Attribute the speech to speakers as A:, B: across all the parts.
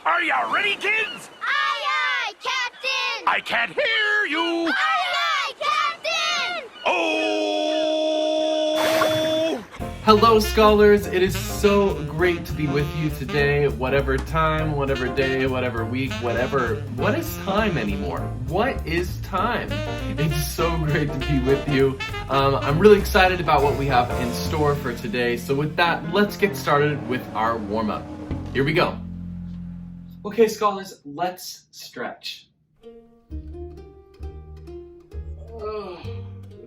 A: Are you ready, kids?
B: Aye, aye, Captain!
A: I can't hear you!
B: Aye, aye, Captain!
A: Oh!
C: Hello, scholars. It is so great to be with you today. Whatever time, whatever day, whatever week, whatever. What is time anymore? What is time? It's so great to be with you. I'm really excited about what we have in store for today. So with that, let's get started with our warm-up. Here we go. Okay, scholars, let's stretch.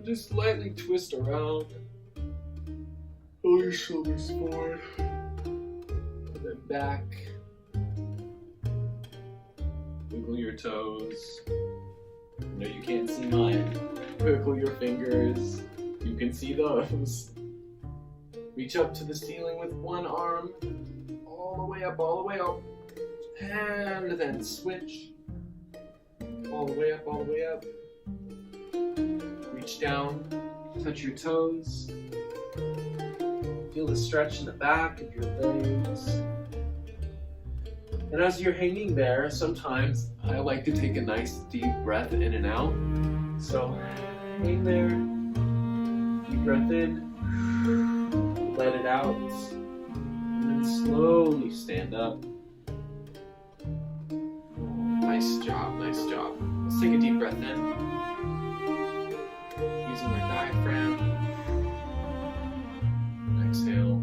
C: Just lightly twist around. Pull your shoulders forward, and then back. Wiggle your toes. No, you can't see mine. Wiggle your fingers. You can see those. Reach up to the ceiling with one arm. All the way up, all the way up. And then switch. All the way up, all the way up. Reach down. Touch your toes. Feel the stretch in the back of your legs. And as you're hanging there, sometimes I like to take a nice deep breath in and out. So hang there, deep breath in, let it out, and then slowly stand up. Nice job, nice job. Let's take a deep breath in, using our diaphragm. Exhale.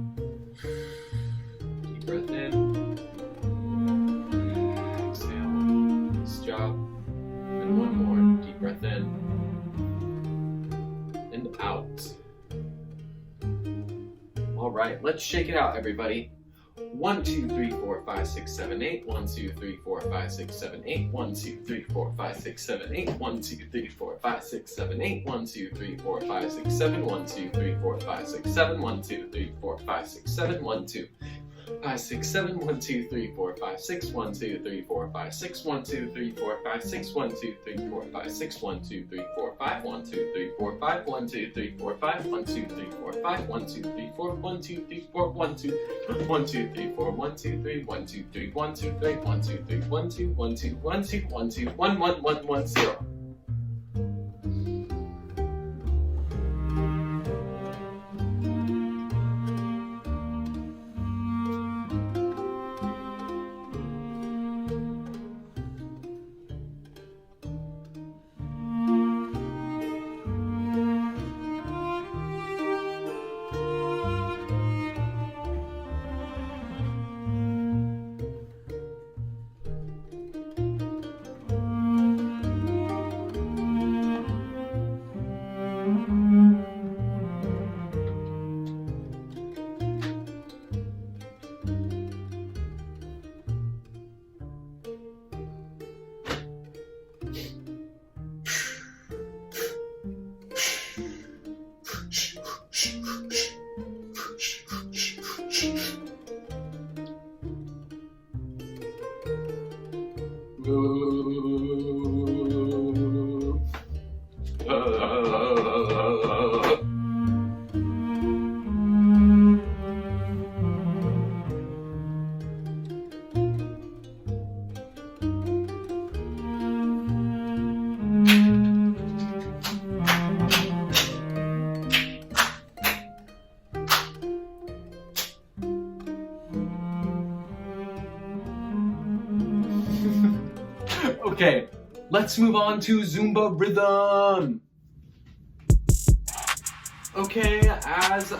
C: Deep breath in. Exhale. Nice job. And one more. Deep breath in. And out. Alright, let's shake it out, everybody. 1, 2, 3, 4, 5, 6, 7, 8. 1, 2, 3, 4, 5, 6, 7, 8. 1, 2, 3, 4, 5, 6, 7, 8. 1, 2, 3, 4, 5, 6, 7, 8. 1, 2, 3, 4, 5, 6, 7. 1, 2, 3, 4, 5, 6, 7. 1, 2, 3, 4, 5, 6, 7. 1, 2, 5, 6, 7. 1, 2, 3, 4, 5, 6. 1, 2, 3, 4, 5, 6. 1, 2, 3, 4, 5, 6. 1, 2, 3, 4, 5, 6. 1, 2, 3, 4, 5. 1, 2, 3, 4, 5. 1, 2, 3, 4, 5. 1, 2, 3, 4, 5. 1, 2, 3, 4. 1, 2, 3, 4. 1, 2, 1, 2, 3, 4. 1, 2, 3. 1, 2, 3. 1, 2, 3. 1, 2, 3. 1, 2, 1, 2, 1, 2, 1, 2, 1, 1, 1, 1, 0. Okay, let's move on to Zumba rhythm. Okay, as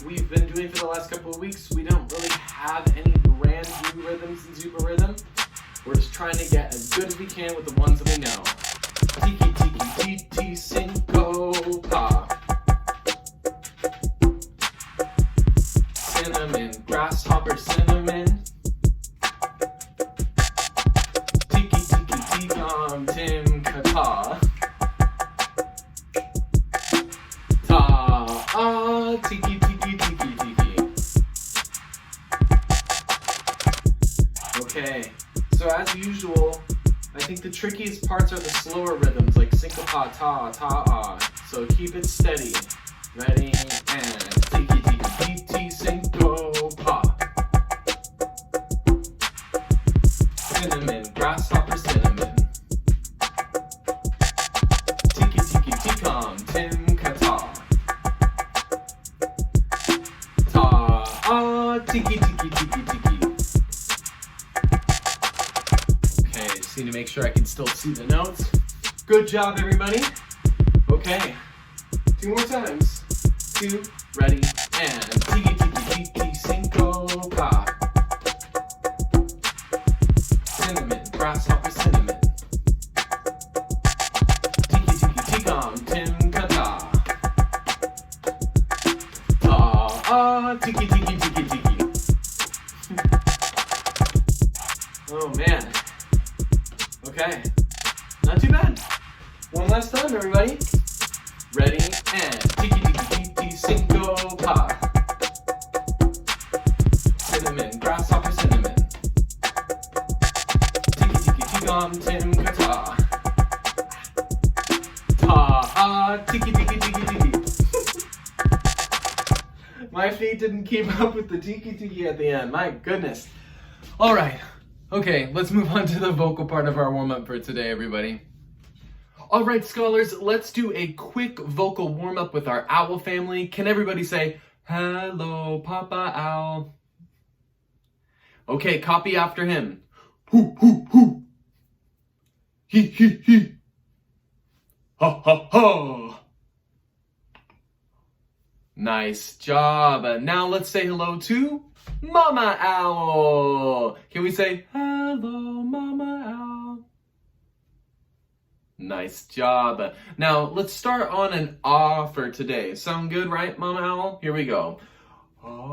C: we've been doing for the last couple of weeks, we don't really have any brand new rhythms in Zumba rhythm. We're just trying to get as good as we can with the ones that we know. Tiki tiki titi cinco pa. Cinnamon, grasshopper cinnamon. Tim Kata. Ta tiki tiki tiki tiki. Okay, so as usual, I think the trickiest parts are the slower rhythms like syncopa ta ta ah. So keep it steady. Ready and tiki tiki tiki syncopa. Cinnamon, grasshopper, cinnamon. Tiki tiki tikam, tim kata. Ta tiki tiki tiki tiki. Okay, just need to make sure I can still see the notes. Good job, everybody. Okay, 2 more times. 2, ready, and tiki tiki tiki cinco ka. Cinnamon, grasshopper, cinnamon. Tiki tiki tikam, tim kata. Tiki tiki tiki tiki. Oh man. Okay, not too bad. One last time, everybody. Ready, and tiki tiki tiki cinco pa. Cinnamon, grasshopper, cinnamon. Tiki tiki tikam, tim kata. Tiki tiki tiki tiki. My feet didn't keep up with the tiki tiki at the end. My goodness. All right. Okay, let's move on to the vocal part of our warm-up for today, everybody. All right, scholars, let's do a quick vocal warm-up with our owl family. Can everybody say, hello, Papa Owl? Okay, copy after him. Hoo, hoo, hoo. He, he. Ha, ha, ha. Nice job. Now let's say hello to Mama Owl. Can we say, hello, Mama Owl? Nice job. Now let's start on an ah for today. Sound good, right, Mama Owl? Here we go. Ah.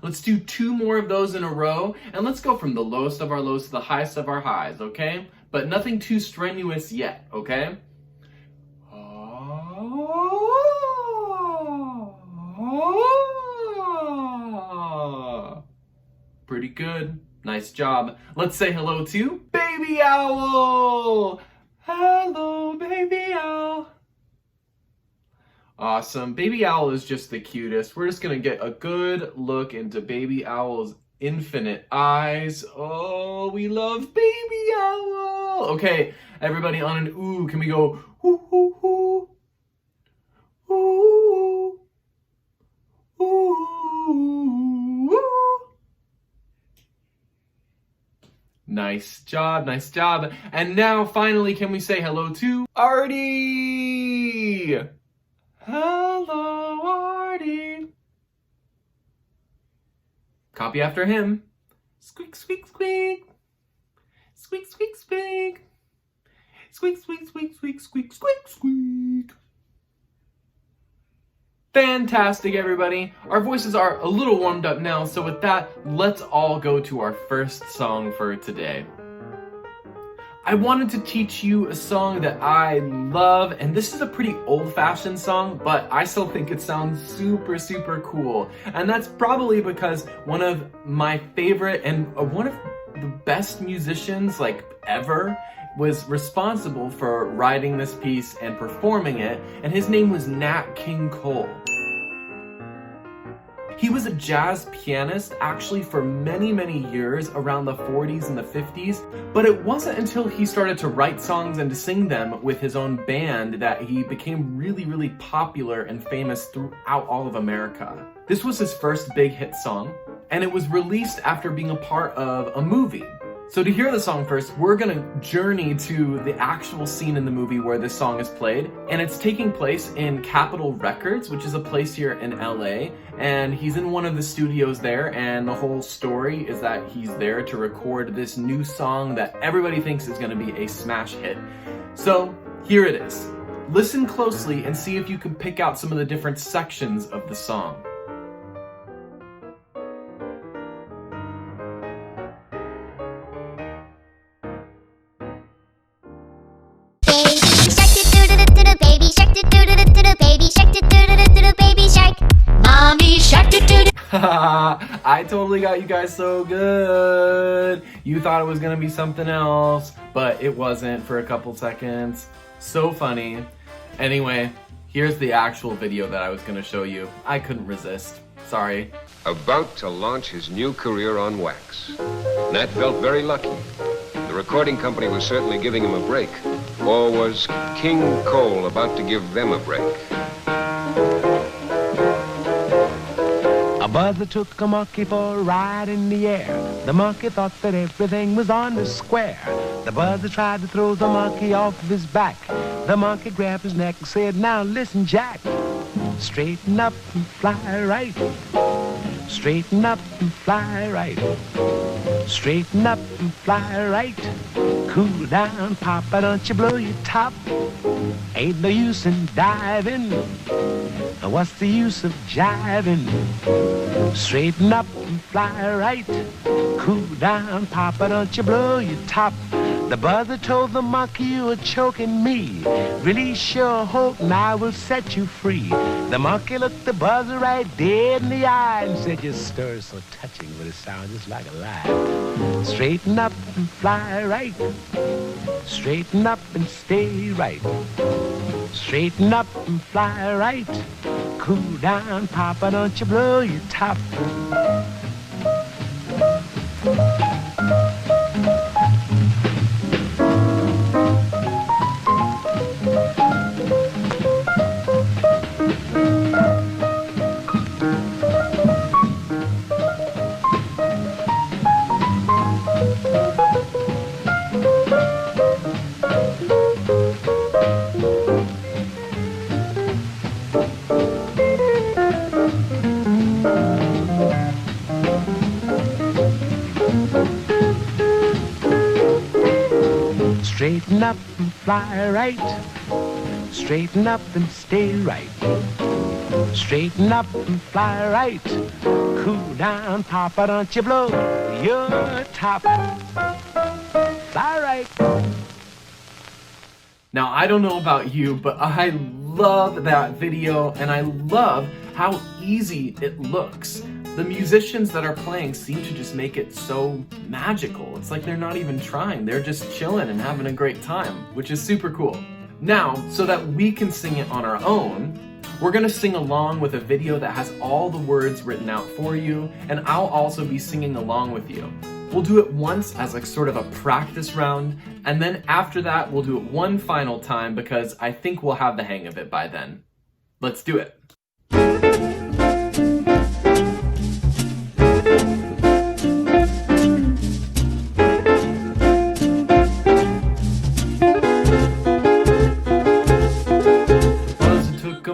C: Let's do 2 more of those in a row, and let's go from the lowest of our lows to the highest of our highs, okay? But nothing too strenuous yet, okay? Pretty good. Nice job. Let's say hello to Baby Owl. Hello, Baby Owl. Awesome. Baby Owl is just the cutest. We're just going to get a good look into Baby Owl's infinite eyes. Oh, we love Baby Owl. Okay, everybody on an ooh, can we go ooh, ooh, ooh? Ooh, ooh, ooh. Nice job, nice job. And now, finally, can we say hello to Artie? Hello, Artie. Copy after him. Squeak, squeak, squeak. Squeak, squeak, squeak. Squeak, squeak, squeak, squeak, squeak, squeak, squeak. Fantastic, everybody. Our voices are a little warmed up now, so with that, let's all go to our first song for today. I wanted to teach you a song that I love, and this is a pretty old-fashioned song, but I still think it sounds super, super cool. And that's probably because one of my favorite and one of the best musicians, like, ever, was responsible for writing this piece and performing it, and his name was Nat King Cole. He was a jazz pianist actually for many, many years around the 40s and the 50s, but it wasn't until he started to write songs and to sing them with his own band that he became really, really popular and famous throughout all of America. This was his first big hit song, and it was released after being a part of a movie. So to hear the song first, we're gonna journey to the actual scene in the movie where this song is played, and it's taking place in Capitol Records, which is a place here in LA, and he's in one of the studios there, and the whole story is that he's there to record this new song that everybody thinks is gonna be a smash hit. So here it is. Listen closely and see if you can pick out some of the different sections of the song. I totally got you guys so good. You thought it was gonna be something else, but it wasn't for a couple seconds. So funny. Anyway, here's the actual video that I was gonna show you. I couldn't resist. Sorry.
D: About to launch his new career on wax. Nat felt very lucky. The recording company was certainly giving him a break. Or was King Cole about to give them a break?
E: A buzzer took a monkey for a ride in the air. The monkey thought that everything was on the square. The buzzer tried to throw the monkey off of his back. The monkey grabbed his neck and said, "Now listen, Jack. Straighten up and fly right. Straighten up and fly right. Straighten up and fly right. Cool down, Papa, don't you blow your top. Ain't no use in diving. What's the use of jiving? Straighten up and fly right. Cool down, Papa, don't you blow your top." The buzzer told the monkey, "You are choking me. Release your hold and I will set you free." The monkey looked the buzzer right dead in the eye and said, "Your story's so touching, but it sounds just like a lie. Straighten up and fly right. Straighten up and stay right. Straighten up and fly right. Cool down, Papa, don't you blow your top." Straighten up and fly right. Straighten up and stay right. Straighten up and fly right. Cool down, Papa, don't you blow your top. Fly right.
C: Now, I don't know about you, but I love that video and I love how easy it looks. The musicians that are playing seem to just make it so magical. It's like they're not even trying. They're just chilling and having a great time, which is super cool. Now, so that we can sing it on our own, we're gonna sing along with a video that has all the words written out for you, and I'll also be singing along with you. We'll do it once as like sort of a practice round, and then after that, we'll do it one final time because I think we'll have the hang of it by then. Let's do it.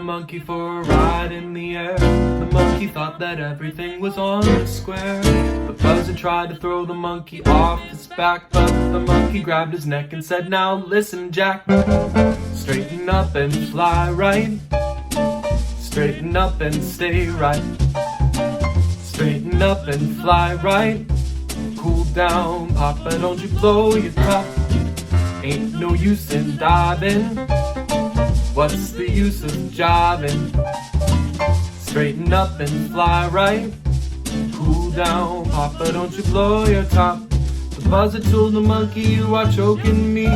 C: Monkey for a ride in the air. The monkey thought that everything was on the square. The buzzer tried to throw the monkey off his back, but the monkey grabbed his neck and said, "Now listen, Jack. Straighten up and fly right. Straighten up and stay right. Straighten up and fly right. Cool down, Papa, don't you blow your top. Ain't no use in diving. What's the use of jiving? Straighten up and fly right. Cool down, Papa, don't you blow your top." The buzzer told the monkey, "You are choking me.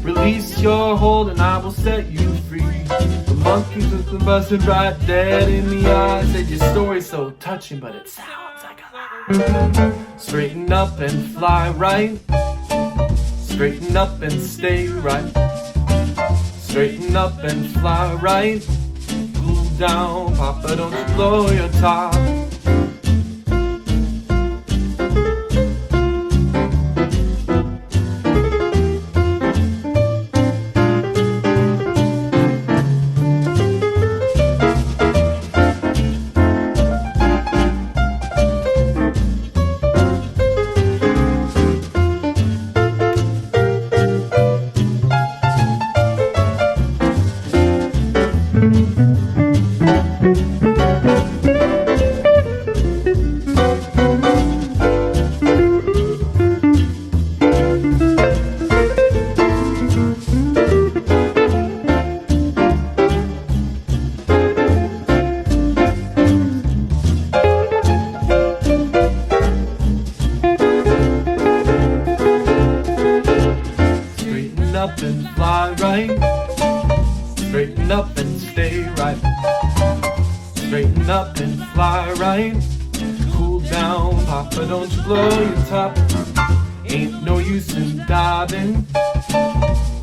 C: Release your hold and I will set you free." The monkey took the buzzer right dead in the eye. Said, "Your story's so touching, but it sounds like a lie. Straighten up and fly right. Straighten up and stay right. Straighten up and fly right. Cool down, Papa, don't you blow your top." up and fly right. Straighten up and stay right. Straighten Straighten up and fly right. Cool down, Papa, don't you blow your top. Ain't no use in diving.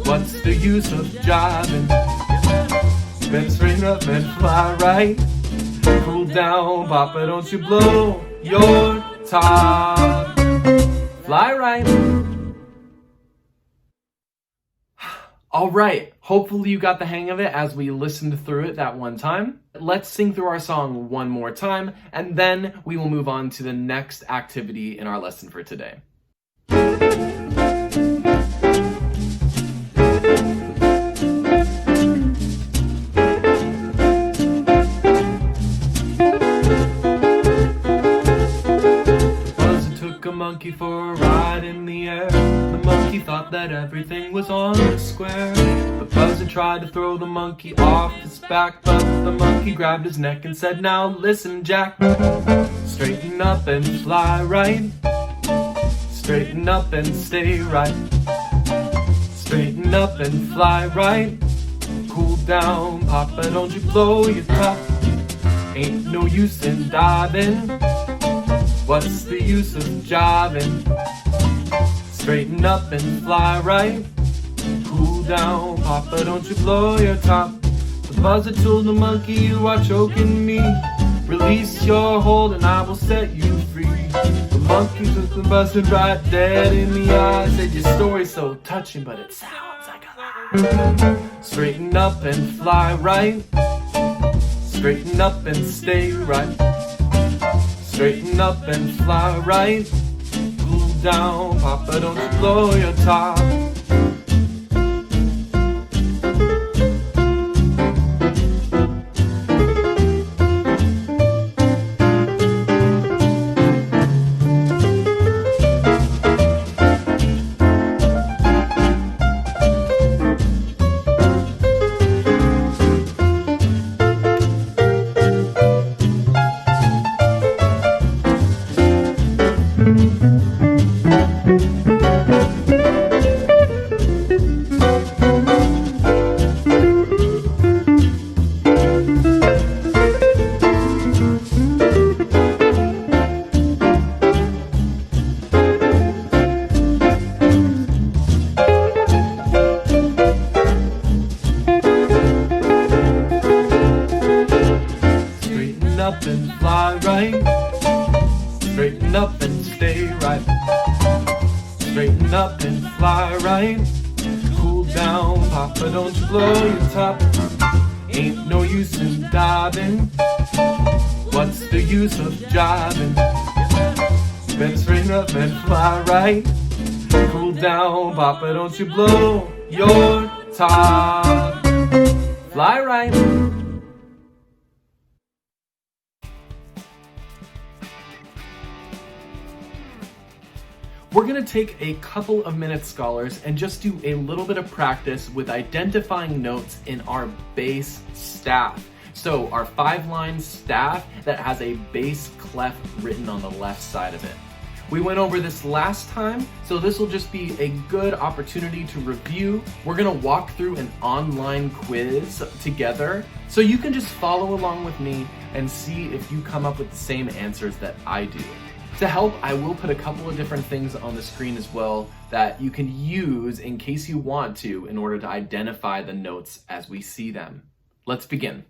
C: What's the use of jiving? Better straighten up and fly right. Cool down, Papa, don't you blow your top. Fly right. Alright, hopefully you got the hang of it as we listened through it that one time. Let's sing through our song one more time, and then we will move on to the next activity in our lesson for today. Monkey for a ride in the air. The monkey thought that everything was on the square. But Buzzer tried to throw the monkey off his back, but the monkey grabbed his neck and said, "Now listen, Jack. Straighten up and fly right. Straighten up and stay right. Straighten up and fly right. Cool down, Papa, don't you blow your top. Ain't no use in diving. What's the use of jiving? Straighten up and fly right. Cool down, Papa, don't you blow your top. The Buzzer told the monkey, "You are choking me. Release your hold and I will set you free." The monkey took the Buzzer right dead in the eye. Said, "Your story's so touching, but it sounds like a lie." Straighten up and fly right. Straighten up and stay right. Straighten up and fly right. Cool down, Papa, don't you blow your top. Up and fly right. Straighten up and stay right. Straighten up and fly right. Cool down, Papa, don't you blow your top. Ain't no use in diving. What's the use of jiving? Better straighten up and fly right. Cool down, Papa, don't you blow your top. Fly right. We're going to take a couple of minutes, scholars, and just do a little bit of practice with identifying notes in our bass staff. So our 5-line staff that has a bass clef written on the left side of it. We went over this last time, so this will just be a good opportunity to review. We're going to walk through an online quiz together, so you can just follow along with me and see if you come up with the same answers that I do. To help, I will put a couple of different things on the screen as well that you can use in case you want to in order to identify the notes as we see them. Let's begin.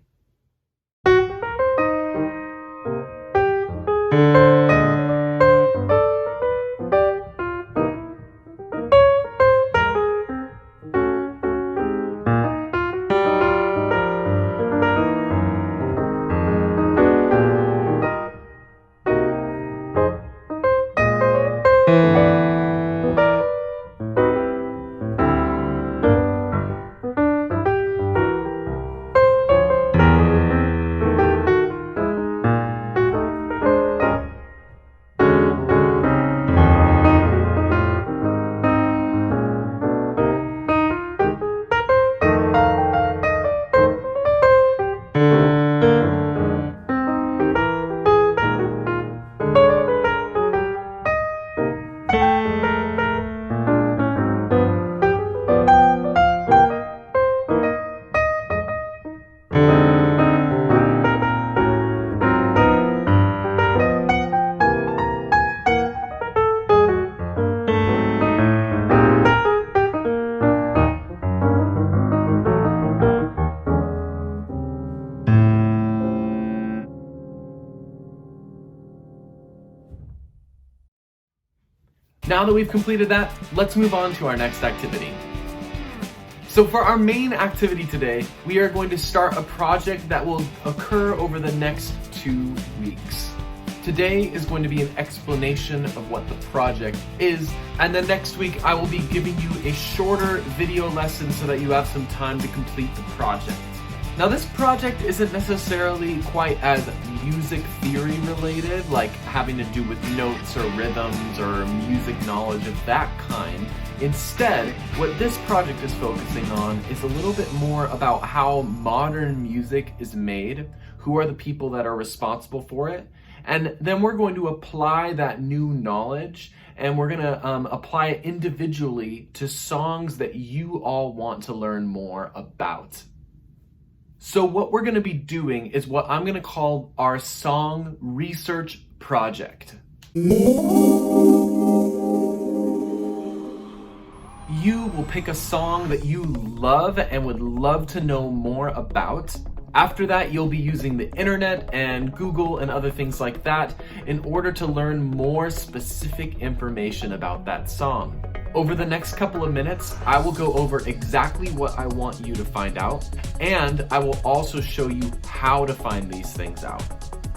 C: Now that we've completed that, let's move on to our next activity. So for our main activity today, we are going to start a project that will occur over the next 2 weeks. Today is going to be an explanation of what the project is, and then next week I will be giving you a shorter video lesson so that you have some time to complete the project. Now this project isn't necessarily quite as music theory related, like having to do with notes or rhythms or music knowledge of that kind. Instead, what this project is focusing on is a little bit more about how modern music is made, who are the people that are responsible for it, and then we're going to apply that new knowledge and we're going to apply it individually to songs that you all want to learn more about. So what we're going to be doing is what I'm going to call our song research project. You will pick a song that you love and would love to know more about. After that, you'll be using the internet and Google and other things like that in order to learn more specific information about that song. Over the next couple of minutes, I will go over exactly what I want you to find out, and I will also show you how to find these things out.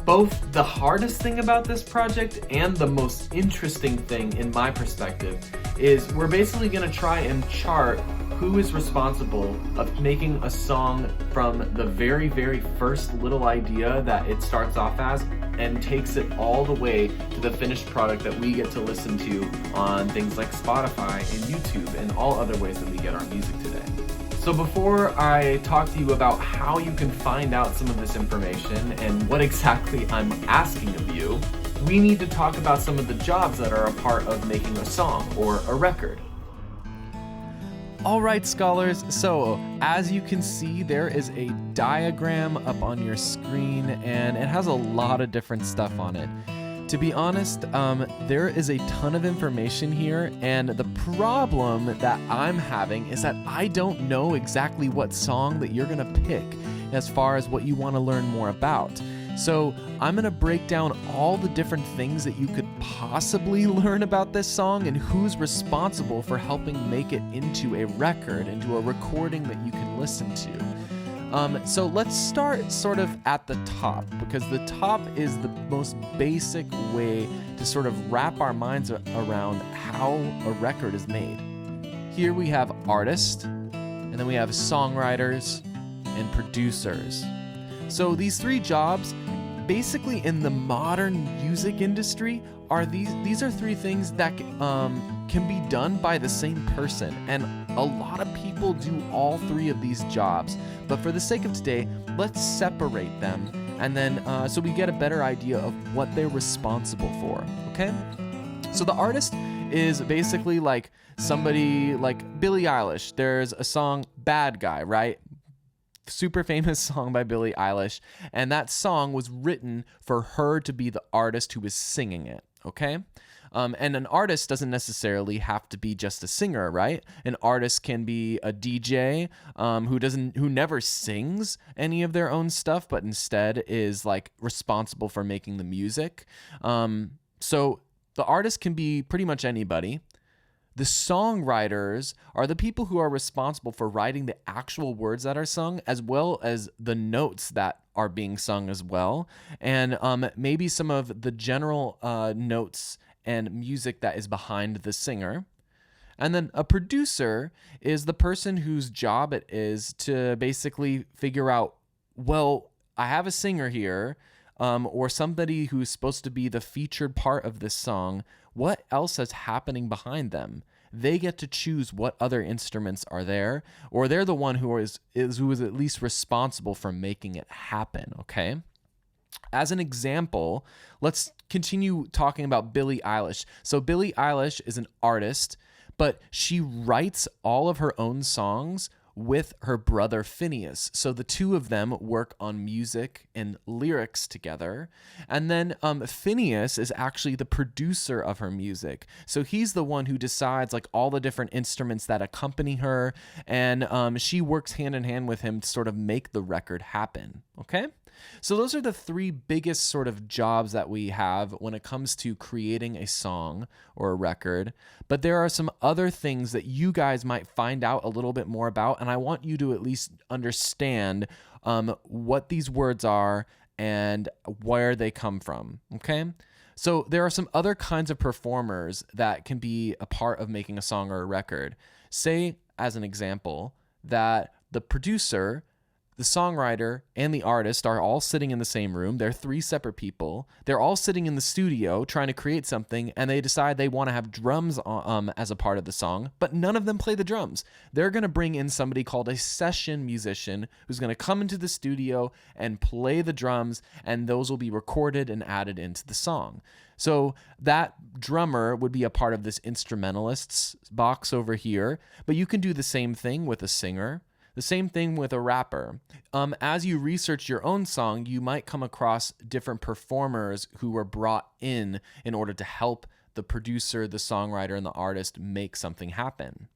C: Both the hardest thing about this project and the most interesting thing in my perspective is we're basically going to try and chart who is responsible of making a song from the very, very first little idea that it starts off as and takes it all the way to the finished product that we get to listen to on things like Spotify and YouTube and all other ways that we get our music today. So before I talk to you about how you can find out some of this information and what exactly I'm asking of you, we need to talk about some of the jobs that are a part of making a song or a record.
F: All right, scholars, so as you can see, there is a diagram up on your screen and it has a lot of different stuff on it. To be honest, there is a ton of information here, and the problem that I'm having is that I don't know exactly what song that you're gonna pick as far as what you want to learn more about. So I'm gonna break down all the different things that you could possibly learn about this song and who's responsible for helping make it into a record, into a recording that you can listen to. So let's start sort of at the top, because the top is the most basic way to sort of wrap our minds around how a record is made. Here we have artists, and then we have songwriters and producers. So these three jobs, basically in the modern music industry, are these are three things that can be done by the same person, and a lot of people do all three of these jobs. But for the sake of today, let's separate them, and then so we get a better idea of what they're responsible for. Okay? So the artist is basically like somebody like Billie Eilish. There's a song "Bad Guy," right? Super famous song by Billie Eilish, and that song was written for her to be the artist who was singing it, okay? And an artist doesn't necessarily have to be just a singer, right? An artist can be a DJ who never sings any of their own stuff, but instead is like responsible for making the music. So the artist can be pretty much anybody. The songwriters are the people who are responsible for writing the actual words that are sung, as well as the notes that are being sung as well, and maybe some of the general notes and music that is behind the singer. And then a producer is the person whose job it is to basically figure out, well, I have a singer here, or somebody who's supposed to be the featured part of this song. What else is happening behind them? They get to choose what other instruments are there, or they're the one who is at least responsible for making it happen, okay? As an example, let's continue talking about Billie Eilish. So Billie Eilish is an artist, but she writes all of her own songs with her brother Phineas. So the two of them work on music and lyrics together. And then Phineas is actually the producer of her music. So he's the one who decides like all the different instruments that accompany her, and she works hand in hand with him to sort of make the record happen. Okay? So those are the three biggest sort of jobs that we have when it comes to creating a song or a record. But there are some other things that you guys might find out a little bit more about, and I want you to at least understand what these words are and where they come from, okay? So there are some other kinds of performers that can be a part of making a song or a record. Say, as an example, that the producer, the songwriter, and the artist are all sitting in the same room. They're three separate people. They're all sitting in the studio trying to create something, and they decide they want to have drums as a part of the song, but none of them play the drums. They're going to bring in somebody called a session musician who's going to come into the studio and play the drums, and those will be recorded and added into the song. So that drummer would be a part of this instrumentalists box over here, but you can do the same thing with a singer. The same thing with a rapper. As you research your own song, you might come across different performers who were brought in order to help the producer, the songwriter, and the artist make something happen.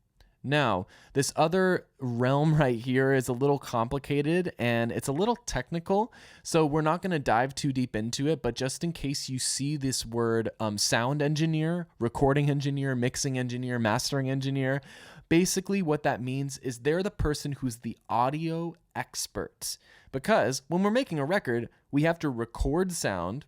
F: Now, this other realm right here is a little complicated and it's a little technical, so we're not going to dive too deep into it, but just in case you see this word sound engineer, recording engineer, mixing engineer, mastering engineer, basically what that means is they're the person who's the audio expert. Because when we're making a record, we have to record sound,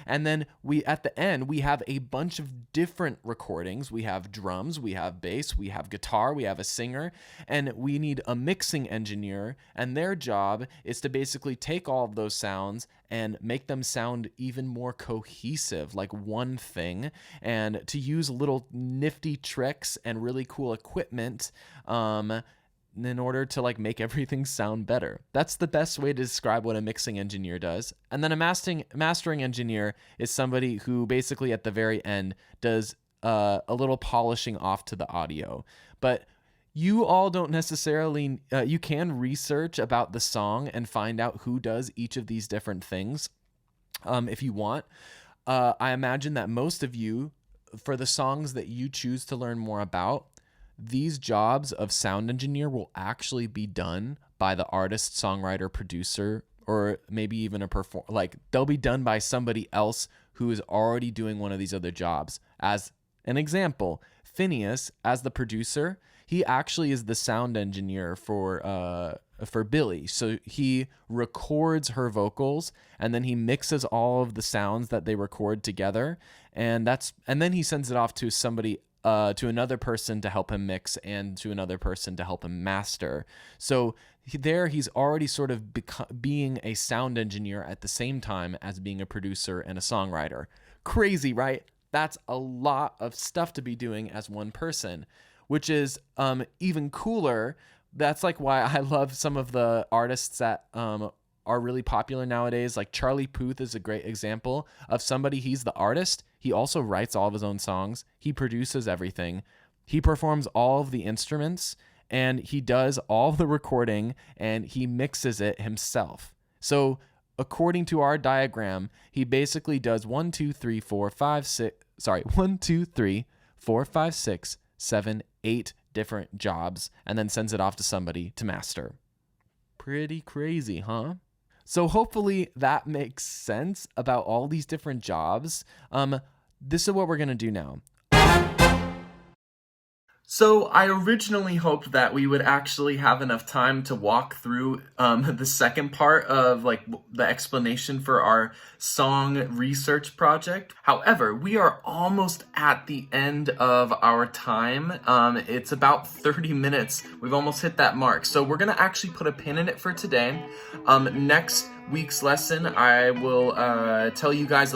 F: and then at the end, we have a bunch of different recordings. We have drums, we have bass, we have guitar, we have a singer, and we need a mixing engineer, and their job is to basically take all of those sounds and make them sound even more cohesive, like one thing, and to use little nifty tricks and really cool equipment in order to make everything sound better. That's the best way to describe what a mixing engineer does. And then a mastering engineer is somebody who basically at the very end does a little polishing off to the audio. But you all don't necessarily, you can research about the song and find out who does each of these different things if you want. I imagine that most of you, for the songs that you choose to learn more about, these jobs of sound engineer will actually be done by the artist, songwriter, producer, or maybe even they'll be done by somebody else who is already doing one of these other jobs. As an example, Phineas, as the producer, he actually is the sound engineer for Billy. So he records her vocals and then he mixes all of the sounds that they record together, and then he sends it off to somebody to another person to help him mix and to another person to help him master. So he's already sort of being a sound engineer at the same time as being a producer and a songwriter. Crazy, right? That's a lot of stuff to be doing as one person, which is even cooler. That's why I love some of the artists that are really popular nowadays. Like Charlie Puth is a great example of somebody. He's the artist. He also writes all of his own songs. He produces everything. He performs all of the instruments, and he does all the recording, and he mixes it himself. So according to our diagram, he basically does 1, 2, 3, 4, 5, 6, 7, 8 different jobs, and then sends it off to somebody to master. Pretty crazy, huh? So hopefully that makes sense about all these different jobs. This is what we're going to do now. So I originally hoped that we would actually have enough time to walk through the second part of the explanation for our song research project. However, we are almost at the end of our time. It's about 30 minutes. We've almost hit that mark. So we're going to actually put a pin in it for today. Next week's lesson, I will tell you guys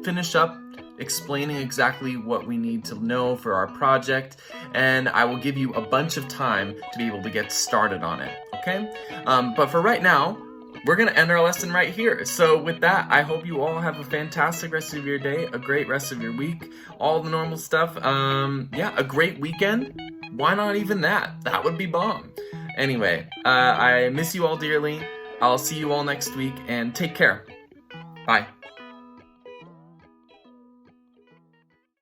F: finish up explaining exactly what we need to know for our project, and I will give you a bunch of time to be able to get started on it, okay? But for right now, we're going to end our lesson right here. So with that, I hope you all have a fantastic rest of your day, a great rest of your week, all the normal stuff. A great weekend. Why not even that? That would be bomb. Anyway, I miss you all dearly. I'll see you all next week, and take care. Bye.